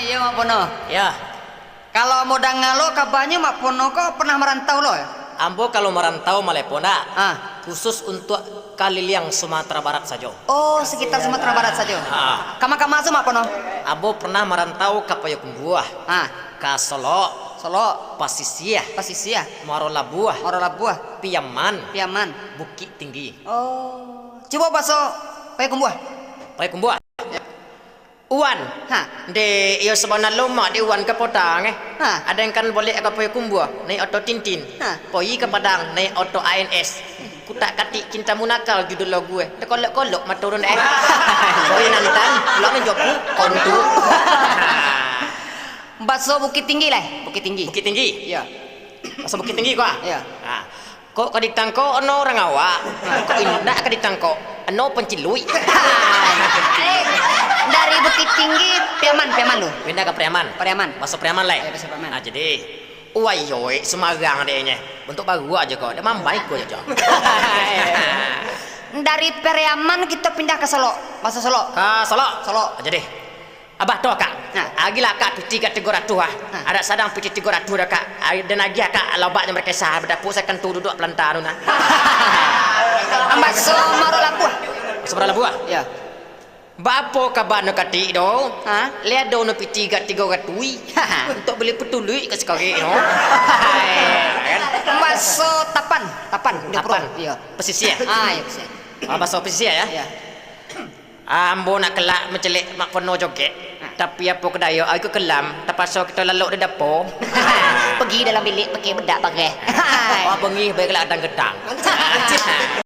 Iya Mak Pono. Ya, Kalau mau ngalo kabarnya Mak Pono kok pernah merantau loh ya? ambo kalau merantau Malepona Ah. khusus untuk Kaliliang Sumatera Barat saja. Oh, sekitar Sumatera Barat saja. Ah. Kama-kama Mak Pono. Ambo pernah merantau ke Payakumbuh, Ah, ke Solo, Solo, Pasisia, Pasisia, Marolabuah, Marolabuah, Piaman, Piaman. Bukit Tinggi. Oh, coba bakso Payakumbuh. Payakumbuh. Uwan. Ha. De iyo sebenarnya lama di Uwan ke Padang Ha. Ada yang kan boleh ke Payakumbuh naik auto Tintin. Ha. Poi ke Padang naik auto ANS. Kutak katik cintamu nakal judul lagu kolok-kolok maturun Poi nantan pulang menjawabku kontu. Bakso Bukit Tinggi lah, Bukit Tinggi. Bukit Tinggi. Iya. Masa Bukit Tinggi kok. Iya. Nah, kok kaditangko ono orang awak. Kok indah kaditangko ono pencilui. Dari Bukit Tinggi Piaman lu. Pindah ke Priaman. Priaman. Masuk Priaman lah. Iya, masuk Priaman. Nah, jadi uayoy Semarang adanya. Bentuk baru aja kok. Dia mambai kok aja. Dari Priaman kita pindah ke Solo, Bakso Solo. Ke Solo. Solo. Jadi abah tuh kak. Nah. Agila kak piti ka 300 ah. Ada sadang piti 300 dah kak. Dan lagi kak lobaknya mereka sah berdapur saya kan tu duduk pelantar nah. Bakso Marolabuah. Seberapa buah? Ya. Bapo kabar nak kati do? Ha? Lihat do nak piti ka 300 untuk beli petului ke sekali no. Bakso Tapan, Tapan. Di Tapan. Pro. Iya. Pesisir. Ah, iya bisa. Bahasa pesisir ya. Iya. Ambo nak kelak mencelik mak penuh joget. Tapi apa kedaya aku kelam terpaksa kita lalu di dapur. Pergi dalam bilik pakai bedak pakai. Wah bengi baik kelak gedang-gedang.